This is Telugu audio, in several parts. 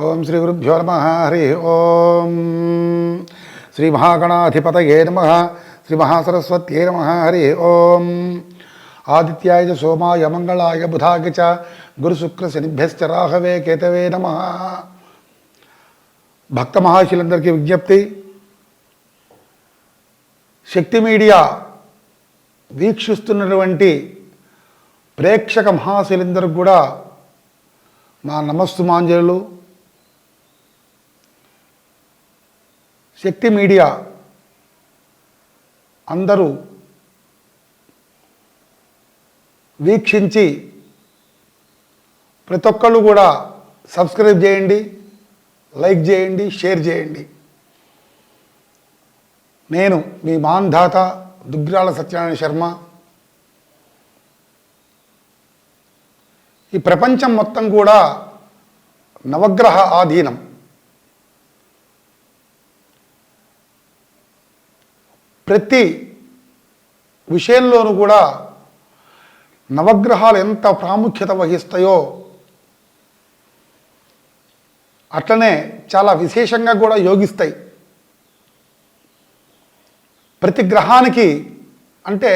ఓం శ్రీ గురుభ్యో నమః. హరి ఓం. శ్రీ మహాగణాధిపతయే నమః. శ్రీ మహాసరస్వత్యై నమః. హరి ఓం. ఆదిత్యాయ సోమాయ మంగళాయ బుధాయ చ గురుశుక్రశనిభ్యశ్చ రాహవే కేతవే నమః. భక్త మహాశిలందరికీ విజ్ఞప్తి, శక్తి మీడియా వీక్షిస్తున్నటువంటి ప్రేక్షక మహాశిలందరికి కూడా మా నమస్తుమాంజలు. శక్తి మీడియా అందరూ వీక్షించి ప్రతి ఒక్కళ్ళు కూడా సబ్స్క్రైబ్ చేయండి, లైక్ చేయండి, షేర్ చేయండి. నేను మీ మాంధాత దుగ్గ్రాల సత్యనారాయణ శర్మ. ఈ ప్రపంచం మొత్తం కూడా నవగ్రహ ఆధీనం. ప్రతి విషయంలోనూ కూడా నవగ్రహాలు ఎంత ప్రాముఖ్యత వహిస్తాయో అట్లనే చాలా విశేషంగా కూడా యోగిస్తాయి. ప్రతి గ్రహానికి అంటే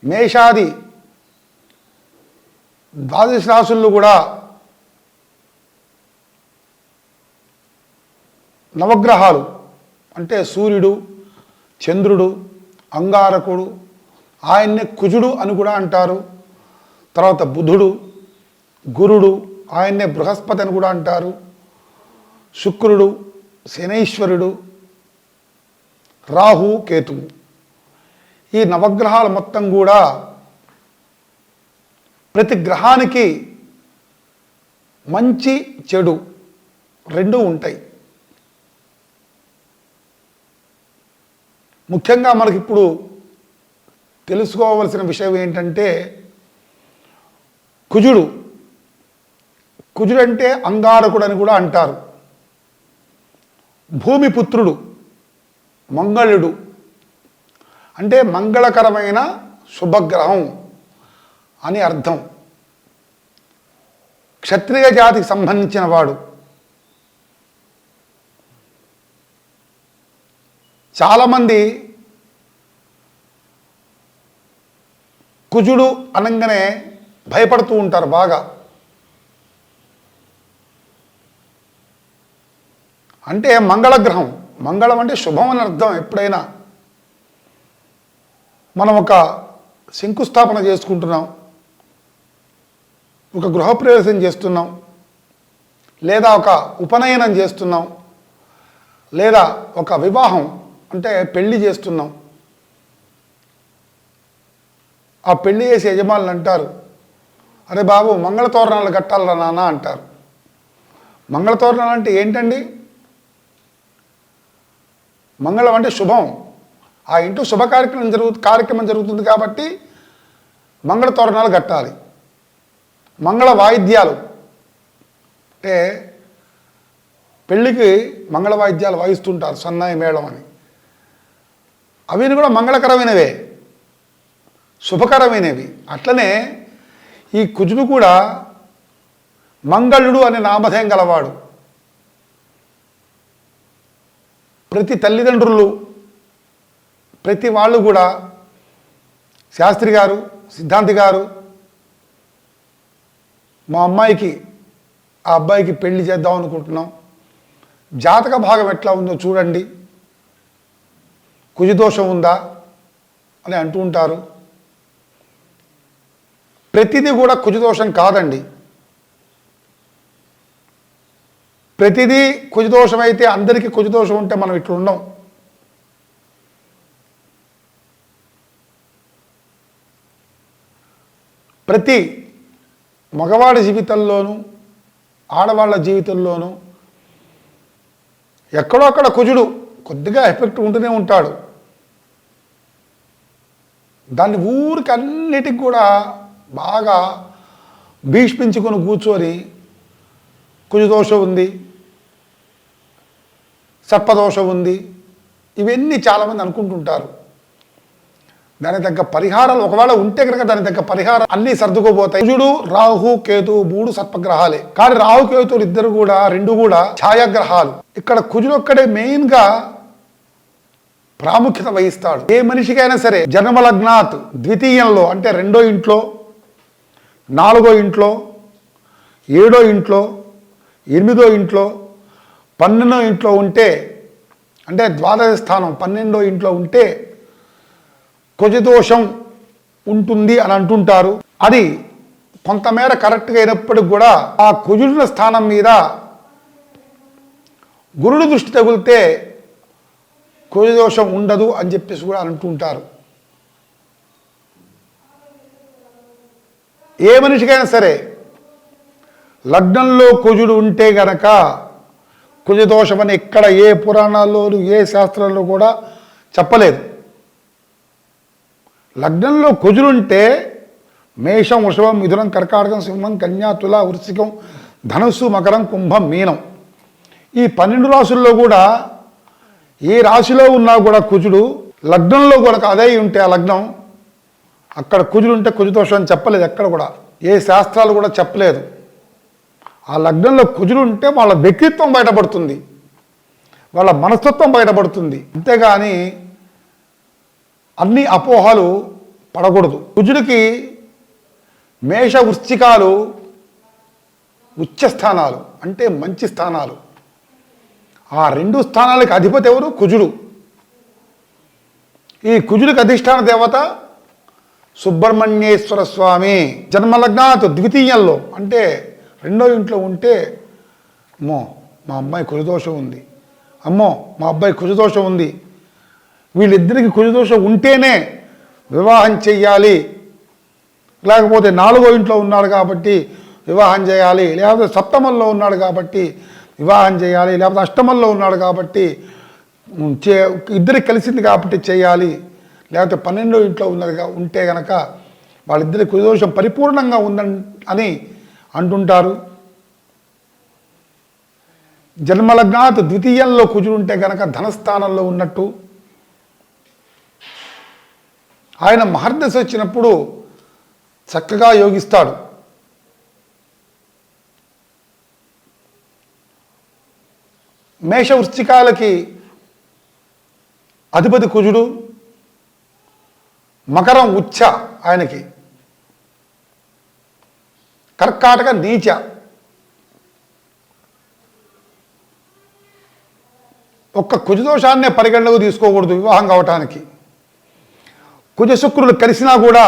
మేషాది ద్వాదశ రాశుల్లో కూడా నవగ్రహాలు అంటే సూర్యుడు, చంద్రుడు, అంగారకుడు, ఆయన్నే కుజుడు అని కూడా అంటారు. తర్వాత బుధుడు, గురుడు, ఆయన్నే బృహస్పతి అని కూడా అంటారు. శుక్రుడు, శనైశ్వరుడు, రాహు, కేతువు. ఈ నవగ్రహాలు మొత్తం కూడా ప్రతి గ్రహానికి మంచి చెడు రెండూ ఉంటాయి. ముఖ్యంగా మనకిప్పుడు తెలుసుకోవలసిన విషయం ఏంటంటే కుజుడు అంటే అంగారకుడు అని కూడా అంటారు. భూమిపుత్రుడు, మంగళుడు అంటే మంగళకరమైన శుభగ్రహం అని అర్థం. క్షత్రియ జాతికి సంబంధించిన వాడు. చాలామంది కుజుడు అనగానే భయపడుతూ ఉంటారు బాగా. అంటే మంగళగ్రహం, మంగళం అంటే శుభం అని అర్థం. ఎప్పుడైనా మనం ఒక శంకుస్థాపన చేసుకుంటున్నాం, ఒక గృహప్రవేశం చేస్తున్నాం, లేదా ఒక ఉపనయనం చేస్తున్నాం, లేదా ఒక వివాహం అంటే పెళ్లి చేస్తున్నాం. ఆ పెళ్లి చేసే యజమానులు అంటారు, అరే బాబు మంగళతోరణాలు కట్టాలరా నాన్న అంటారు. మంగళతోరణాలు అంటే ఏంటండి? మంగళం అంటే శుభం. ఆ ఇంట్లో శుభ కార్యక్రమం జరుగుతుంది కాబట్టి మంగళతోరణాలు కట్టాలి. మంగళ వాయిద్యాలు అంటే పెళ్ళికి మంగళ వాయిద్యాలు వాయిస్తుంటారు, సన్నాయి మేళం అని. అవి కూడా మంగళకరమైనవే, శుభకరమైనవి. అట్లనే ఈ కుజుడు కూడా మంగళుడు అనే నామధేయం గలవాడు. ప్రతి తల్లిదండ్రులు, ప్రతి వాళ్ళు కూడా శాస్త్రి గారు, సిద్ధాంతి గారు, మా అమ్మాయికి ఆ అబ్బాయికి పెళ్లి చేద్దాం అనుకుంటున్నాం, జాతక భాగం ఎట్లా ఉందో చూడండి, కుజదోషం ఉందా అని అంటూ ఉంటారు. ప్రతిదీ కూడా కుజదోషం కాదండి. ప్రతిదీ కుజదోషం అయితే అందరికీ కుజదోషం ఉంటే మనం ఇట్లున్నాం. ప్రతి మగవాడి జీవితంలోనూ ఆడవాళ్ళ జీవితంలోనూ ఎక్కడో అక్కడ కుజుడు కొద్దిగా ఎఫెక్ట్ ఉంటూనే ఉంటాడు. దాన్ని ఊరికి అన్నిటికి కూడా బాగా భీష్మించుకొని కూర్చొని కుజదోషం ఉంది, సర్పదోషం ఉంది, ఇవన్నీ చాలామంది అనుకుంటుంటారు. దానికి తగ్గ పరిహారాలు ఒకవేళ ఉంటే కనుక దానికి తగ్గ పరిహారం అన్నీ సర్దుకోబోతాయి. కుజుడు, రాహు, కేతు 3 సర్పగ్రహాలే. కానీ రాహు కేతువులు ఇద్దరు కూడా 2 కూడా ఛాయాగ్రహాలు. ఇక్కడ కుజుడు ఒక్కడే మెయిన్ గా ప్రాముఖ్యత వహిస్తాడు. ఏ మనిషికైనా సరే జన్మ లగ్నాత్ ద్వితీయంలో అంటే 2వ ఇంట్లో, 4వ ఇంట్లో, 7వ ఇంట్లో, 8వ ఇంట్లో, 12వ ఇంట్లో ఉంటే అంటే ద్వాదశ స్థానం 12వ ఇంట్లో ఉంటే కుజదోషం ఉంటుంది అని అంటుంటారు. అది కొంతమేర కరెక్ట్గా అయినప్పటికి కూడా ఆ కుజుడుల స్థానం మీద గురుడు దృష్టి తగిలితే కుజదోషం ఉండదు అని చెప్పేసి కూడా అంటుంటారు. ఏ మనిషికైనా సరే లగ్నంలో కుజుడు ఉంటే గనక కుజదోషం అని ఎక్కడ ఏ పురాణాల్లోనూ ఏ శాస్త్రాల్లో కూడా చెప్పలేదు. లగ్నంలో కుజులుంటే మేషం, వృషభం, మిథునం, కర్కాటకం, సింహం, కన్యా, తుల, వృశ్చికం, ధనుస్సు, మకరం, కుంభం, మీనం ఈ 12 రాశుల్లో కూడా ఏ రాశిలో ఉన్నా కూడా కుజుడు లగ్నంలో కూడా అదే ఉంటే ఆ లగ్నం అక్కడ కుజుడు ఉంటే కుజదోషం అని చెప్పలేదు. ఎక్కడ కూడా ఏ శాస్త్రాలు కూడా చెప్పలేదు. ఆ లగ్నంలో కుజుడు ఉంటే వాళ్ళ వ్యక్తిత్వం బయటపడుతుంది, వాళ్ళ మనస్తత్వం బయటపడుతుంది. అంతేగాని అన్ని అపోహలు పడకూడదు. కుజుడికి మేష, వృశ్చికాలు ఉచ్చ స్థానాలు అంటే మంచి స్థానాలు. ఆ 2 స్థానాలకు అధిపతి ఎవరు? కుజుడు. ఈ కుజుడికి అధిష్టాన దేవత సుబ్రహ్మణ్యేశ్వర స్వామి. జన్మలగ్నాత్ ద్వితీయంలో అంటే 2వ ఇంట్లో ఉంటే అమ్మో మా అమ్మాయి కుజదోషం ఉంది, అమ్మో మా అబ్బాయి కుజదోషం ఉంది, వీళ్ళిద్దరికి కుజదోషం ఉంటేనే వివాహం చెయ్యాలి, లేకపోతే 4వ ఇంట్లో ఉన్నాడు కాబట్టి వివాహం చేయాలి, లేకపోతే సప్తమంలో ఉన్నాడు కాబట్టి వివాహం చేయాలి, లేకపోతే అష్టమంలో ఉన్నాడు కాబట్టి ఇద్దరికి కలిసింది కాబట్టి చేయాలి, లేకపోతే 12వ ఇంట్లో ఉంటే గనక వాళ్ళిద్దరి కుజదోషం పరిపూర్ణంగా ఉందని అంటుంటారు. జన్మలగ్నాత్ ద్వితీయంలో కుజుడు ఉంటే గనక ధనస్థానంలో ఉన్నట్టు. ఆయన మహర్దశ వచ్చినప్పుడు చక్కగా యోగిస్తాడు. మేష వృశ్చికాలకి అధిపతి కుజుడు, మకరం ఉచ్చ ఆయనకి, కర్కాటక నీచ. ఒక్క కుజదోషాన్నే పరిగణలోకి తీసుకోకూడదు వివాహం కావటానికి. కుజ శుక్రులు కలిసినా కూడా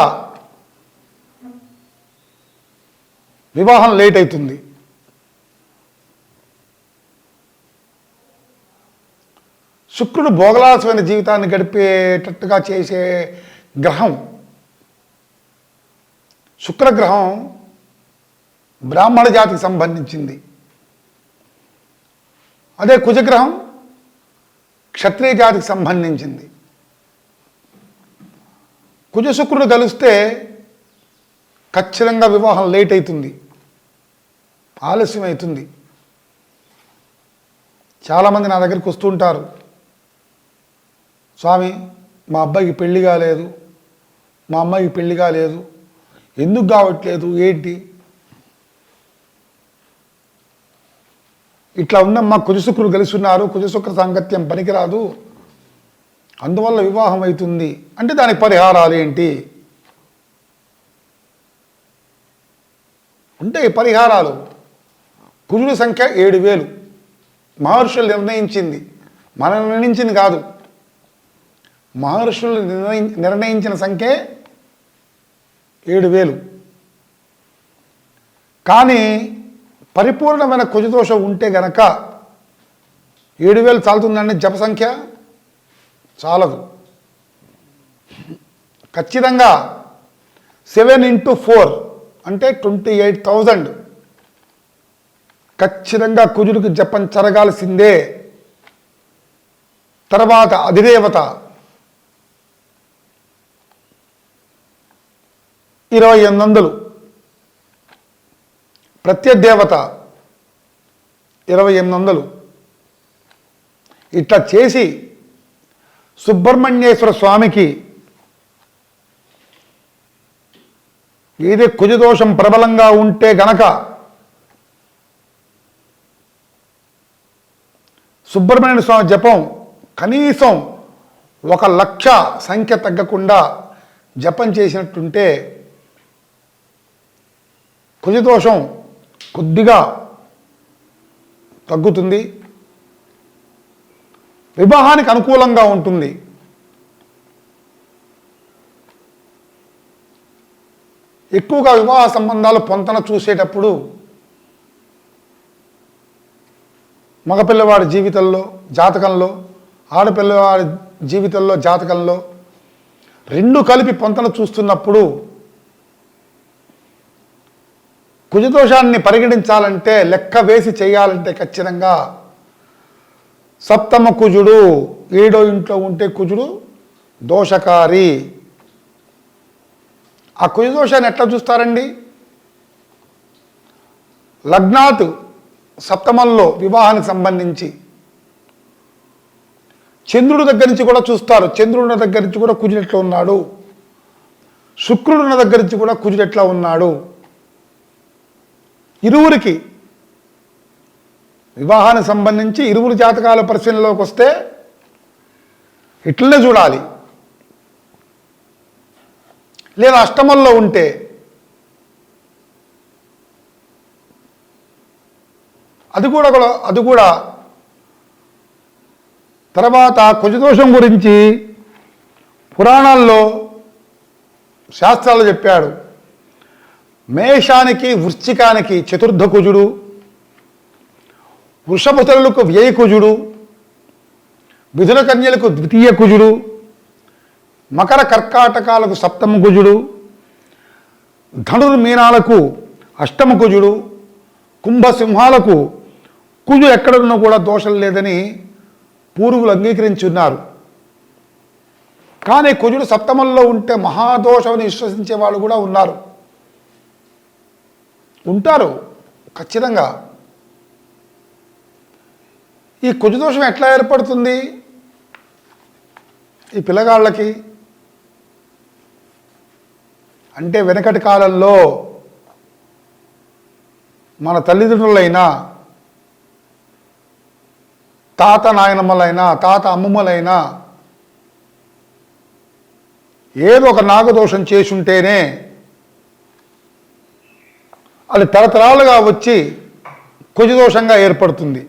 వివాహం లేట్ అవుతుంది. శుక్రుడు భోగలాసమైన జీవితాన్ని గడిపేటట్టుగా చేసే గ్రహం శుక్రగ్రహం బ్రాహ్మణ జాతికి సంబంధించింది. అదే కుజగ్రహం క్షత్రియ జాతికి సంబంధించింది. కుజ శుక్రుడు కలిస్తే ఖచ్చితంగా వివాహం లేట్ అవుతుంది, ఆలస్యం అవుతుంది. చాలామంది నా దగ్గరికి వస్తుంటారు, స్వామి మా అబ్బాయికి పెళ్లి కాలేదు, మా అమ్మాయికి పెళ్లి కాలేదు, ఎందుకు కావట్లేదు ఏంటి? ఇట్లా ఉందమ్మా, కుజశుక్రుడు కలిసి ఉన్నారు, కుజశుక్ర సాంగత్యం పనికిరాదు, అందువల్ల వివాహం అవుతుంది అంటే దానికి పరిహారాలు ఏంటి? ఉంటాయి పరిహారాలు. కుజుడి సంఖ్య 7000 మహర్షులు నిర్ణయించింది, మనం నిర్ణయించింది కాదు. మహర్షులు నిర్ణయించిన సంఖ్య 7000. కానీ పరిపూర్ణమైన కుజదోషం ఉంటే గనక 7000 చాలుతుందండి జప సంఖ్య? చాలదు. ఖచ్చితంగా 7 × 4 అంటే 28,000 ఖచ్చితంగా కుజుడికి జపం జరగాల్సిందే. తర్వాత అధిదేవత 2800, ప్రత్యదేవత 2800. ఇట్లా చేసి సుబ్రహ్మణ్యేశ్వర స్వామికి ఏదే కుజదోషం ప్రబలంగా ఉంటే గనక సుబ్రహ్మణ్య స్వామి జపం కనీసం 1,00,000 సంఖ్య తగ్గకుండా జపం చేసినట్టుంటే కుజదోషం కొద్దిగా తగ్గుతుంది, వివాహానికి అనుకూలంగా ఉంటుంది. ఎక్కువగా వివాహ సంబంధాలు పొంతన చూసేటప్పుడు మగపిల్లవాడి జీవితంలో జాతకంలో, ఆడపిల్లవాడి జీవితంలో జాతకంలో రెండు కలిపి పొంతన చూస్తున్నప్పుడు కుజదోషాన్ని పరిగణించాలంటే, లెక్క వేసి చేయాలంటే ఖచ్చితంగా సప్తమ కుజుడు 7వ ఇంట్లో ఉంటే కుజుడు దోషకారి. ఆ కుజదోషాన్ని ఎట్లా చూస్తారండి? లగ్నాత్ సప్తమంలో వివాహానికి సంబంధించి చంద్రుడి దగ్గర నుంచి కూడా చూస్తారు. చంద్రుడి దగ్గర నుంచి కూడా కుజుడు ఎట్లా ఉన్నాడు, శుక్రుడున్న దగ్గర నుంచి కూడా కుజుడు ఎట్లా ఉన్నాడు. ఇరువురికి వివాహానికి సంబంధించి ఇరువురు జాతకాల పరిశీలనలోకి వస్తే ఇట్లనే చూడాలి. లేదా అష్టమంలో ఉంటే అది కూడా తర్వాత కుజదోషం గురించి పురాణాల్లో శాస్త్రాలు చెప్పాడు. మేషానికి వృశ్చికానికి చతుర్థ కుజుడు, వృషభతులకు వ్యయ కుజుడు, మిథున కన్యలకు ద్వితీయ కుజుడు, మకర కర్కాటకాలకు సప్తమ కుజుడు, ధనుర్మీనాలకు అష్టమ కుజుడు, కుంభసింహాలకు కుజు ఎక్కడున్నా కూడా దోషం లేదని పూర్వులు అంగీకరించున్నారు. కానీ కుజుడు సప్తమంలో ఉంటే మహాదోషమని విశ్వసించే వాళ్ళు కూడా ఉంటారు ఖచ్చితంగా. ఈ కుజదోషం ఎట్లా ఏర్పడుతుంది ఈ పిల్లగాళ్ళకి అంటే, వెనకటి కాలంలో మన తల్లిదండ్రులైనా, తాత నాయనమ్మలైనా, తాత అమ్మమ్మలైనా ఏదో ఒక నాగదోషం చేసుంటేనే అది తరతరాలుగా వచ్చి కుజదోషంగా ఏర్పడుతుంది.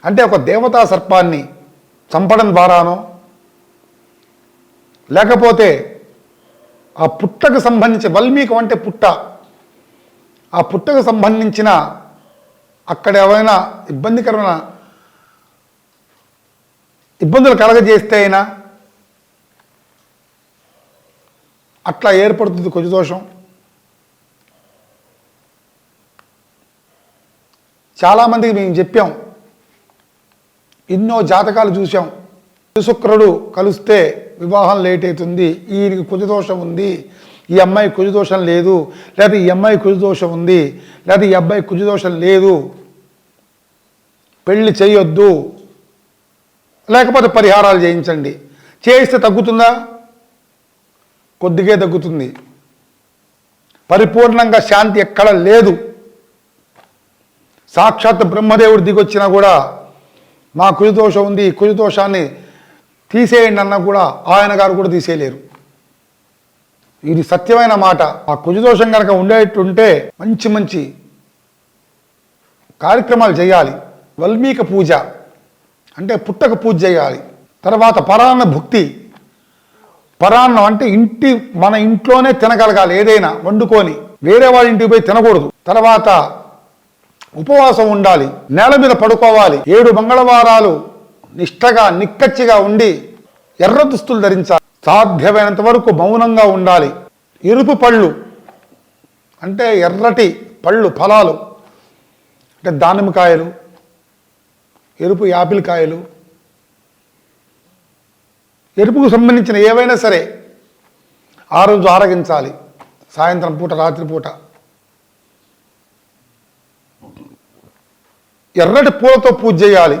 అంటే ఒక దేవతా సర్పాన్ని చంపడం ద్వారానో, లేకపోతే ఆ పుట్టకు సంబంధించి వల్మీకం అంటే పుట్ట, ఆ పుట్టకు సంబంధించిన అక్కడ ఏమైనా ఇబ్బందులు కలగజేస్తే అయినా అట్లా ఏర్పడుతుంది కుజదోషం. చాలామందికి మేము చెప్పాం, ఎన్నో జాతకాలు చూసాం. శుక్రుడు కలిస్తే వివాహం లేట్ అవుతుంది, ఈయనకి కుజదోషం ఉంది, ఈ అమ్మాయి కుజదోషం లేదు, లేదా ఈ అమ్మాయి కుజదోషం ఉంది, లేదా ఈ అబ్బాయి కుజదోషం లేదు, పెళ్ళి చేయొద్దు, లేకపోతే పరిహారాలు చేయించండి. చేయిస్తే తగ్గుతుందా? కొద్దిగా తగ్గుతుంది, పరిపూర్ణంగా శాంతి ఎక్కడ లేదు. సాక్షాత్ బ్రహ్మదేవుడు దిగొచ్చినా కూడా మా కుజదోషం ఉంది, కుజదోషాన్ని తీసేయండి అన్నా కూడా ఆయన గారు కూడా తీసేయలేరు. ఇది సత్యమైన మాట. ఆ కుజదోషం కనుక ఉండేటుంటే మంచి మంచి కార్యక్రమాలు చేయాలి. వల్మీక పూజ అంటే పుట్టక పూజ చేయాలి. తర్వాత పరాన్న భుక్తి. పరాన్నం అంటే మన ఇంట్లోనే తినగలగాలి, ఏదైనా వండుకొని, వేరే వాళ్ళ ఇంటికి పోయి తినకూడదు. తర్వాత ఉపవాసం ఉండాలి, నేల మీద పడుకోవాలి, 7 మంగళవారాలు నిష్టగా నిక్కచ్చిగా ఉండి ఎర్ర దుస్తులు ధరించాలి, సాధ్యమైనంత వరకు మౌనంగా ఉండాలి. ఎరుపు పళ్ళు అంటే ఎర్రటి పళ్ళు, ఫలాలు అంటే దానిమ్మకాయలు, ఎరుపు యాపిల్ కాయలు, ఎరుపుకు సంబంధించిన ఏవైనా సరే ఆ రోజు ఆరగించాలి. సాయంత్రం పూట, రాత్రిపూట ఎర్రటి పూలతో పూజ చేయాలి.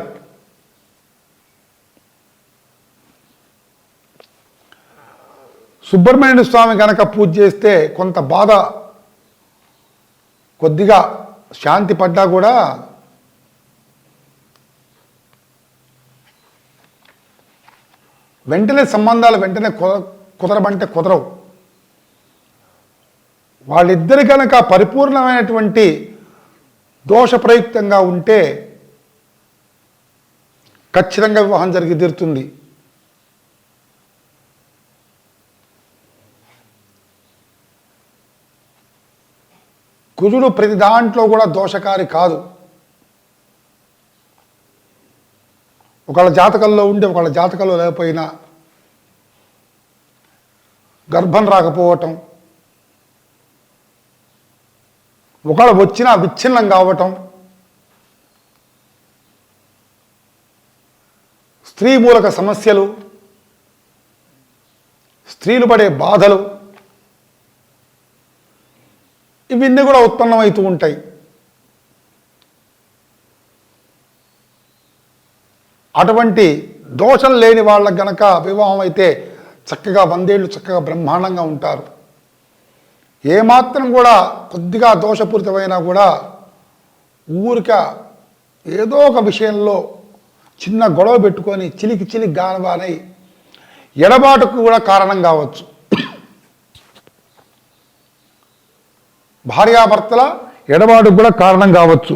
సుబ్రహ్మణ్య స్వామి కనుక పూజ చేస్తే కొంత బాధ కొద్దిగా శాంతి పడ్డా కూడా వెంటనే సంబంధాలు వెంటనే కుదరబంటే కుదరవు. వాళ్ళిద్దరి కనుక పరిపూర్ణమైనటువంటి దోషప్రయుక్తంగా ఉంటే ఖచ్చితంగా వివాహం జరిగి తీరుతుంది. కుజుడు ప్రతి దాంట్లో కూడా దోషకారి కాదు. ఒకళ్ళ జాతకంలో ఉండి ఒకళ్ళ జాతకంలో లేకపోయినా, గర్భం రాకపోవటం, ఒకళ్ళు వచ్చినా విచ్ఛిన్నం కావటం, స్త్రీ మూలక సమస్యలు, స్త్రీలు పడే బాధలు, ఇవన్నీ కూడా ఉత్పన్నమవుతూ ఉంటాయి. అటువంటి దోషం లేని వాళ్ళకి గనక వివాహం అయితే చక్కగా 100 ఏళ్ళు చక్కగా బ్రహ్మాండంగా ఉంటారు. ఏమాత్రం కూడా కొద్దిగా దోషపూరితమైనా కూడా ఊరిక ఏదో ఒక విషయంలో చిన్న గొడవ పెట్టుకొని చిలికి గానవానై ఎడబాటుకు కూడా కారణం కావచ్చు. భార్యాభర్తల ఎడబాటుకు కూడా కారణం కావచ్చు.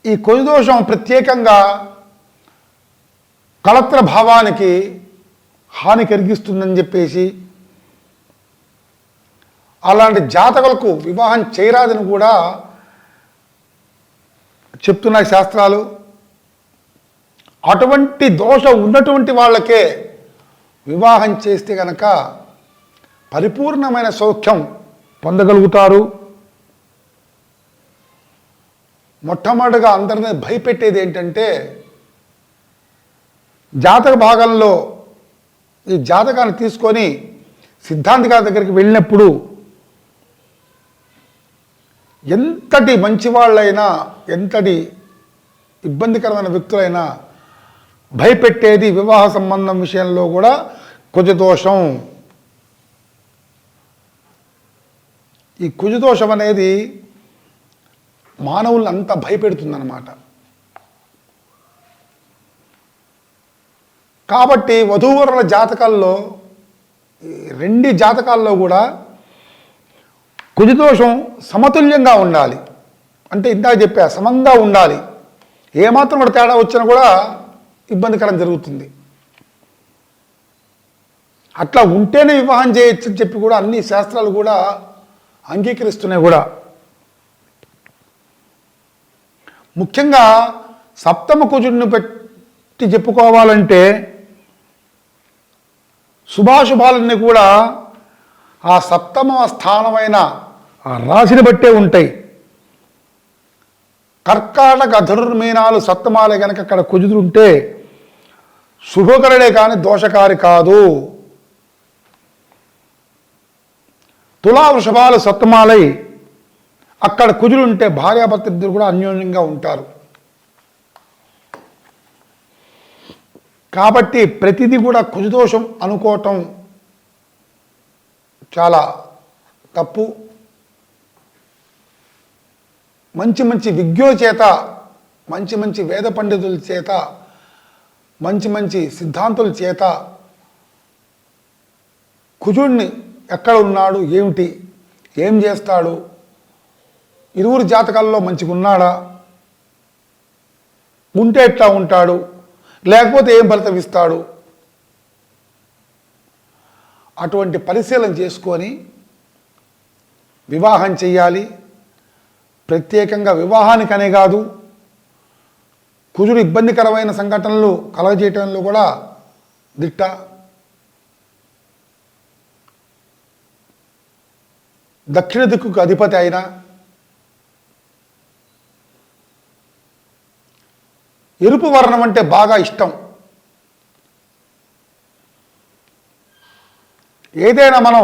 ఈ కుజదోషం ప్రత్యేకంగా కళత్ర భావానికి హాని కలిగిస్తుందని చెప్పేసి అలాంటి జాతకులకు వివాహం చేయరాదని కూడా చెప్తున్నాయి శాస్త్రాలు. అటువంటి దోషం ఉన్నటువంటి వాళ్ళకే వివాహం చేస్తే కనుక పరిపూర్ణమైన సౌఖ్యం పొందగలుగుతారు. మొట్టమొదటిగా అందరినీ భయపెట్టేది ఏంటంటే, జాతక భాగంలో ఈ జాతకాన్ని తీసుకొని సిద్ధాంతి గారి దగ్గరికి వెళ్ళినప్పుడు ఎంతటి మంచివాళ్ళైనా ఎంతటి ఇబ్బందికరమైన వ్యక్తులైనా భయపెట్టేది వివాహ సంబంధం విషయంలో కూడా కుజదోషం. ఈ కుజదోషం అనేది మానవులను అంతా భయపెడుతుందన్నమాట. కాబట్టి వధూవరుల జాతకాల్లో, రెండు జాతకాల్లో కూడా కుజదోషం సమతుల్యంగా ఉండాలి. అంటే ఇందాక చెప్పా, సమంగా ఉండాలి. ఏమాత్రం కూడా తేడా వచ్చినా కూడా ఇబ్బందికరం జరుగుతుంది. అట్లా ఉంటేనే వివాహం చేయొచ్చు అని చెప్పి కూడా అన్ని శాస్త్రాలు కూడా అంగీకరిస్తున్నాయి కూడా. ముఖ్యంగా సప్తమ కుజుడిని పెట్టి చెప్పుకోవాలంటే శుభాశుభాలన్నీ కూడా ఆ సప్తమ స్థానమైన ఆ రాశిని బట్టే ఉంటాయి. కర్కాటక ధనుర్మీనాలు సప్తమాలే కనుక అక్కడ కుజుడు ఉంటే శుభకరుడే కానీ దోషకారి కాదు. తులా వృషభాలు సప్తమాలై అక్కడ కుజుడు ఉంటే భార్యాభర్త ఇద్దరు కూడా అన్యోన్యంగా ఉంటారు. కాబట్టి ప్రతిదీ కూడా కుజదోషం అనుకోవటం చాలా తప్పు. మంచి మంచి విజ్ఞుల చేత, మంచి మంచి వేద పండితుల చేత, మంచి మంచి సిద్ధాంతుల చేత కుజుడిని ఎక్కడ ఉన్నాడు, ఏమిటి, ఏం చేస్తాడు, ఇరువురు జాతకాల్లో మంచిగా ఉన్నాడా, ఉంటే ఎట్లా ఉంటాడు, లేకపోతే ఏం ఫలితం ఇస్తాడు, అటువంటి పరిశీలన చేసుకొని వివాహం చెయ్యాలి. ప్రత్యేకంగా వివాహానికనే కాదు, కుజుడు ఇబ్బందికరమైన సంఘటనలు కలగజేయటంలో కూడా దిట్ట. దక్షిణ దిక్కుకు అధిపతి అయినా, ఎరుపు వర్ణం అంటే బాగా ఇష్టం. ఏదైనా మనం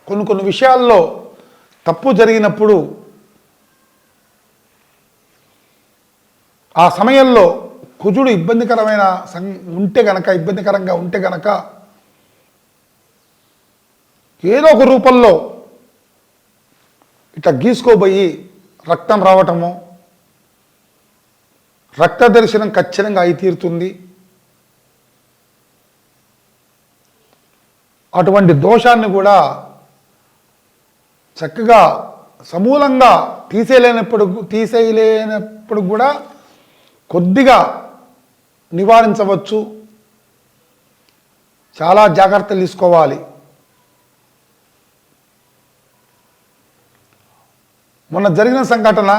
కొన్ని విషయాల్లో తప్పు జరిగినప్పుడు ఆ సమయంలో కుజుడు ఇబ్బందికరమైన ఇబ్బందికరంగా ఉంటే గనక ఏదో ఒక రూపంలో ఇట్లా గీసుకోబోయి రక్తం రావటము, రక్త దర్శనం ఖచ్చితంగా అయి తీరుతుంది. అటువంటి దోషాన్ని కూడా చక్కగా సమూలంగా తీసేయలేనప్పుడు కూడా కొద్దిగా నివారించవచ్చు. చాలా జాగ్రత్తలు తీసుకోవాలి. మొన్న జరిగిన సంఘటన,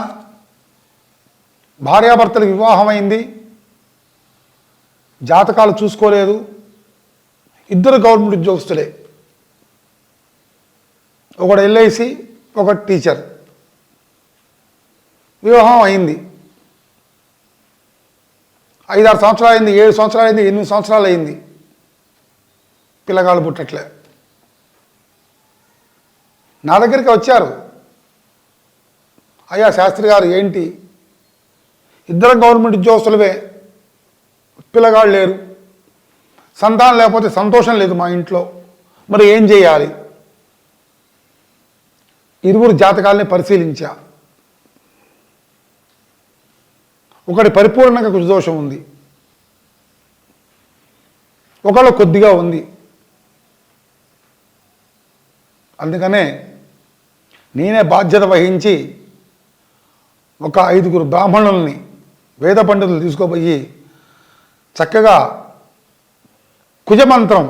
భార్యాభర్తలకు వివాహమైంది, జాతకాలు చూసుకోలేదు, ఇద్దరు గవర్నమెంట్ ఉద్యోగస్తులే, ఒకడు ఎల్ఐసి, ఒక టీచర్. వివాహం అయింది, 5-6 సంవత్సరాలు అయింది, 7 సంవత్సరాలు అయింది, 8 సంవత్సరాలు అయింది, పిల్లగాళ్ళు పుట్టట్లే. నా దగ్గరికి వచ్చారు, అయ్యా శాస్త్రి గారు ఏంటి, ఇద్దరం గవర్నమెంట్ ఉద్యోగస్తులవే, పిల్లగాళ్ళు లేరు, సంతానం లేకపోతే సంతోషం లేదు మా ఇంట్లో, మరి ఏం చేయాలి? ఇరువురు జాతకాలని పరిశీలించా. ఒకటి పరిపూర్ణంగా కుజదోషం ఉంది, ఒకళ్ళు కొద్దిగా ఉంది. అందుకనే నేనే బాధ్యత వహించి ఒక 5 బ్రాహ్మణుల్ని, వేద పండితులు తీసుకోపోయి చక్కగా కుజమంత్రం,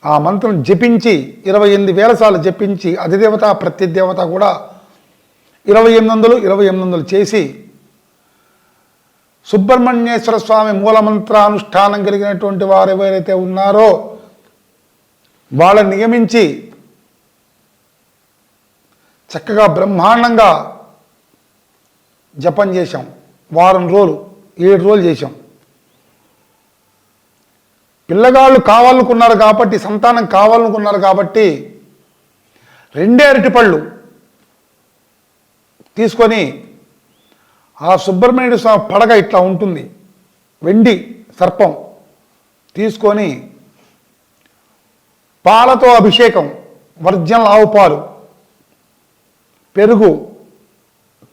ఆ మంత్రం జపించి 28,000 సార్లు జపించి, అధిదేవత ప్రత్యదేవత కూడా 2800 చేసి, సుబ్రహ్మణ్యేశ్వర స్వామి మూలమంత్రానుష్ఠానం కలిగినటువంటి వారు ఎవరైతే ఉన్నారో వాళ్ళని నియమించి చక్కగా బ్రహ్మాండంగా జపం చేశాం. వారం రోజులు, 7 రోజులు చేశాం. పిల్లగాళ్ళు కావాలనుకున్నారు కాబట్టి, సంతానం కావాలనుకున్నారు కాబట్టి 2 అరటిపళ్ళు తీసుకొని, ఆ సుబ్రహ్మణ్యుడి స్వామి పడగ ఇట్లా ఉంటుంది, వెండి సర్పం తీసుకొని, పాలతో అభిషేకం, వర్జనల ఆవు పాలు, పెరుగు,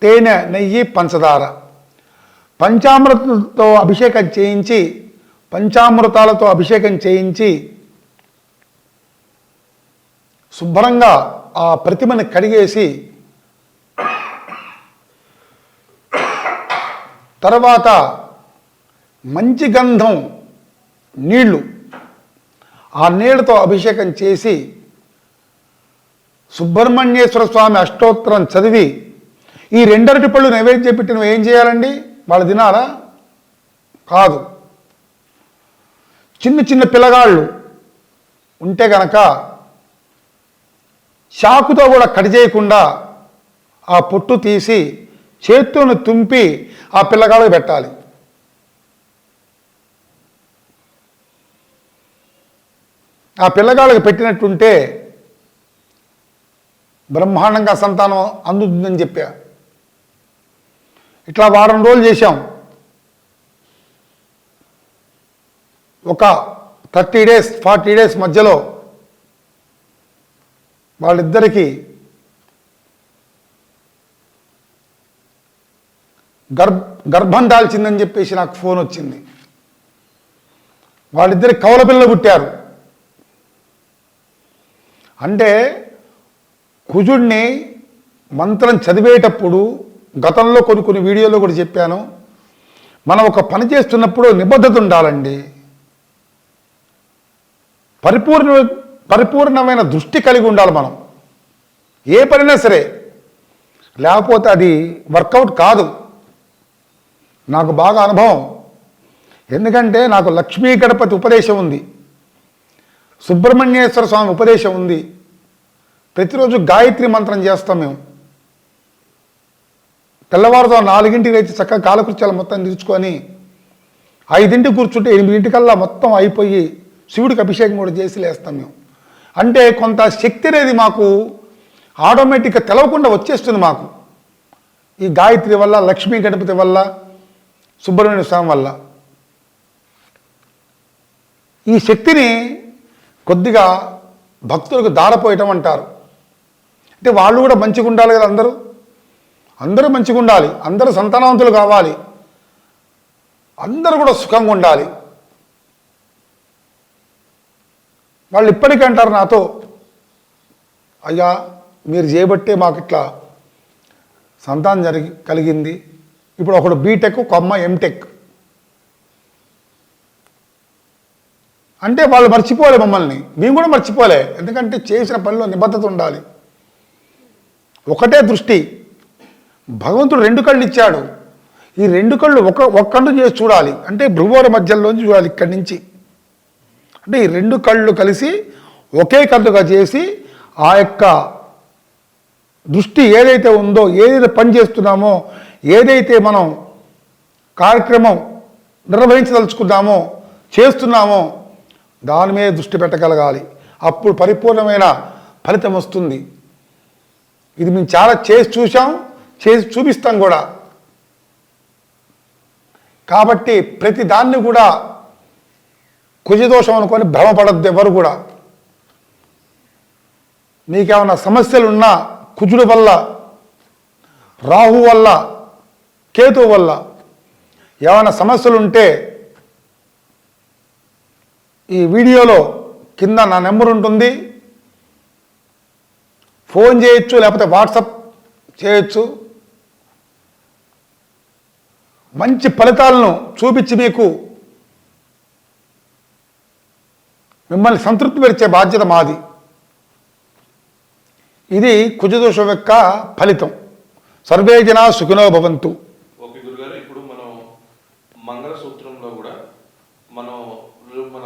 తేనె, నెయ్యి, పంచదార, పంచామృతంతో అభిషేకం చేయించి, పంచామృతాలతో అభిషేకం చేయించి శుభ్రంగా ఆ ప్రతిమని కడిగేసి, తర్వాత మంచి గంధం నీళ్లు, ఆ నీళ్లతో అభిషేకం చేసి సుబ్రహ్మణ్యేశ్వర స్వామి అష్టోత్తరం చదివి, ఈ 2 అరటిపళ్ళు నైవేద్యం పెట్టినవి ఏం చేయాలండి? వాళ్ళు తినాలా? కాదు. చిన్న చిన్న పిల్లగాళ్ళు ఉంటే గనక చాకుతో కూడా కట్ చేయకుండా ఆ పొట్టు తీసి చేత్తోని తుంపి ఆ పిల్లగాళ్ళకి పెట్టాలి. ఆ పిల్లగాళ్ళకి పెట్టినట్టుంటే బ్రహ్మాండంగా సంతానం అందుతుందని చెప్పా. ఇట్లా వారం రోజులు చేశాం. ఒక 30 డేస్ 40 డేస్ మధ్యలో వాళ్ళిద్దరికీ గర్భం దాల్చిందని చెప్పేసి నాకు ఫోన్ వచ్చింది. వాళ్ళిద్దరికి కవల పిల్లలు పుట్టారు. అంటే కుజుడిని మంత్రం చదివేటప్పుడు, గతంలో కొన్ని వీడియోలో కూడా చెప్పాను, మనం ఒక పని చేస్తున్నప్పుడు నిబద్ధత ఉండాలండి. పరిపూర్ణమైన దృష్టి కలిగి ఉండాలి మనం, ఏ పనైనా సరే, లేకపోతే అది వర్కౌట్ కాదు. నాకు బాగా అనుభవం. ఎందుకంటే నాకు లక్ష్మీ గణపతి ఉపదేశం ఉంది, సుబ్రహ్మణ్యేశ్వర స్వామి ఉపదేశం ఉంది. ప్రతిరోజు గాయత్రి మంత్రం చేస్తాం మేము. తెల్లవారుతో 4ంటికి అయితే చక్కగా కాలకృత్యాలు మొత్తం తీర్చుకొని 5ంటికి కూర్చుంటే 8ంటికల్లా మొత్తం అయిపోయి శివుడికి అభిషేకం కూడా చేసి లేస్తాం మేము. అంటే కొంత శక్తి అనేది మాకు ఆటోమేటిక్గా తెలవకుండా వచ్చేస్తుంది. మాకు ఈ గాయత్రి వల్ల, లక్ష్మీ గణపతి వల్ల, సుబ్రహ్మణ్య స్వామి వల్ల. ఈ శక్తిని కొద్దిగా భక్తులకు దారపోయటం అంటారు. అంటే వాళ్ళు కూడా మంచిగా ఉండాలి కదా, అందరూ మంచిగా ఉండాలి, అందరూ సంతానవంతులు కావాలి, అందరూ కూడా సుఖంగా ఉండాలి. వాళ్ళు ఇప్పటికీ అంటారు నాతో, అయ్యా మీరు చేయబట్టే మాకు ఇట్లా సంతానం కలిగింది. ఇప్పుడు ఒకడు బీటెక్, ఒక అమ్మాయి ఎంటెక్. అంటే వాళ్ళు మర్చిపోలే మమ్మల్ని, మేము కూడా మర్చిపోలే. ఎందుకంటే చేసిన పనిలో నిబద్ధత ఉండాలి. ఒకటే దృష్టి. భగవంతుడు 2 కళ్ళు ఇచ్చాడు. ఈ 2 కళ్ళు ఒక కళ్ళు చేసి చూడాలి. అంటే భృగోర మధ్యలోంచి చూడాలి, ఇక్కడి నుంచి. అంటే ఈ 2 కళ్ళు కలిసి ఒకే కళ్ళుగా చేసి ఆ యొక్క దృష్టి ఏదైతే ఉందో, ఏదైతే పని చేస్తున్నామో, ఏదైతే మనం కార్యక్రమం నిర్వహించదలుచుకున్నామో, చేస్తున్నామో దాని మీద దృష్టి పెట్టగలగాలి. అప్పుడు పరిపూర్ణమైన ఫలితం వస్తుంది. ఇది మేము చాలా చేసి చూసాం, చేసి చూపిస్తాం కూడా. కాబట్టి ప్రతి దాన్ని కూడా కుజదోషం అనుకొని భ్రమపడద్దు ఎవరు కూడా. మీకేమైనా సమస్యలున్నా కుజుడు వల్ల, రాహు వల్ల, కేతు వల్ల ఏమైనా సమస్యలుంటే ఈ వీడియోలో కింద నా నెంబర్ ఉంటుంది, ఫోన్ చేయొచ్చు, లేకపోతే వాట్సాప్ చేయొచ్చు. మంచి ఫలితాలను చూపించి మీకు మిమ్మల్ని సంతృప్తి పరిచే బాధ్యత మాది. ఇది కుజదోషం యొక్క ఫలితం. సర్వే జనా సుఖినో భవంతు. ఓకే గురుగారు, ఇప్పుడు మనం మంగళసూత్రంలో కూడా మనం మన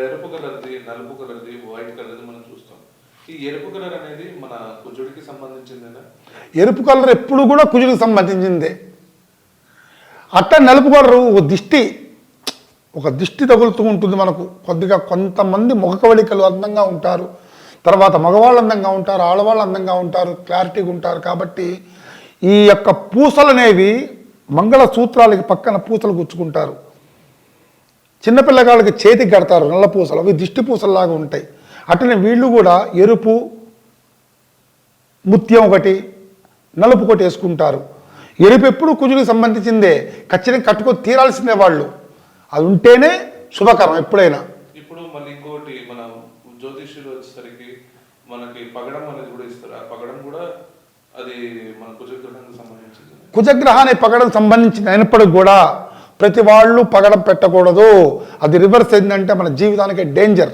ఎరుపు కలర్ది, నలుపు కలర్ది, వైట్ కలర్ది మనం చూస్తాం. ఈ ఎరుపు కలర్ అనేది మన కుజుడికి సంబంధించిందేనా? ఎరుపు కలర్ ఎప్పుడు కూడా కుజుడికి సంబంధించిందే. అట్లా నలుపు కలరు ఒక దిష్టి తగులుతూ ఉంటుంది మనకు. కొద్దిగా కొంతమంది ముఖ కవళికలు అందంగా ఉంటారు, తర్వాత మగవాళ్ళు అందంగా ఉంటారు, ఆడవాళ్ళు అందంగా ఉంటారు, క్లారిటీగా ఉంటారు. కాబట్టి ఈ యొక్క పూసలు అనేవి మంగళసూత్రాలకి పక్కన పూసలు గుచ్చుకుంటారు. చిన్నపిల్లగాళ్ళకి చేతికి కడతారు నల్ల పూసలు, అవి దిష్టి పూసల్లాగా ఉంటాయి. అట్లనే వీళ్ళు కూడా ఎరుపు, ముత్యం ఒకటి, నలుపు ఒకటి వేసుకుంటారు. ఎరుపు ఎప్పుడు కుజుడికి సంబంధించిందే, ఖచ్చితంగా కట్టుకొని తీరాల్సిందే వాళ్ళు. అది ఉంటేనే శుభకరం ఎప్పుడైనా. ఇప్పుడు మళ్ళీ ఇంకోటి, మన జ్యోతిష్యులు వచ్చేసరికి మనకి పగడం అనేది కూడా ఇస్తారు. ఆ పగడం కూడా అది మన కుజగ్రహానికి సంబంధించింది. కుజగ్రహానికి పగడం సంబంధించింది అయినప్పటికి కూడా ప్రతి వాళ్ళు పగడం పెట్టకూడదు. అది రివర్స్ ఏంటంటే మన జీవితానికి డేంజర్.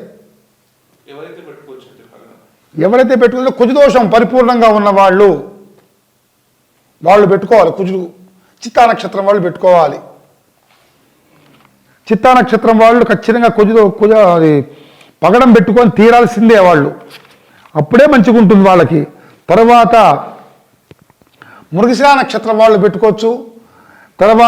ఎవరైతే పెట్టుకోవచ్చు పగడం, ఎవరైతే పెట్టుకుంటే కుజదోషం పరిపూర్ణంగా ఉన్న వాళ్ళు పెట్టుకోవాలి. కుజుడు చిత్తా నక్షత్రం వాళ్ళు పెట్టుకోవాలి. చిత్తా నక్షత్రం వాళ్ళు ఖచ్చితంగా అది పగడం పెట్టుకొని తీరాల్సిందే వాళ్ళు. అప్పుడే మంచిగా ఉంటుంది వాళ్ళకి. తర్వాత మృగశిర నక్షత్రం వాళ్ళు పెట్టుకోవచ్చు. తర్వాత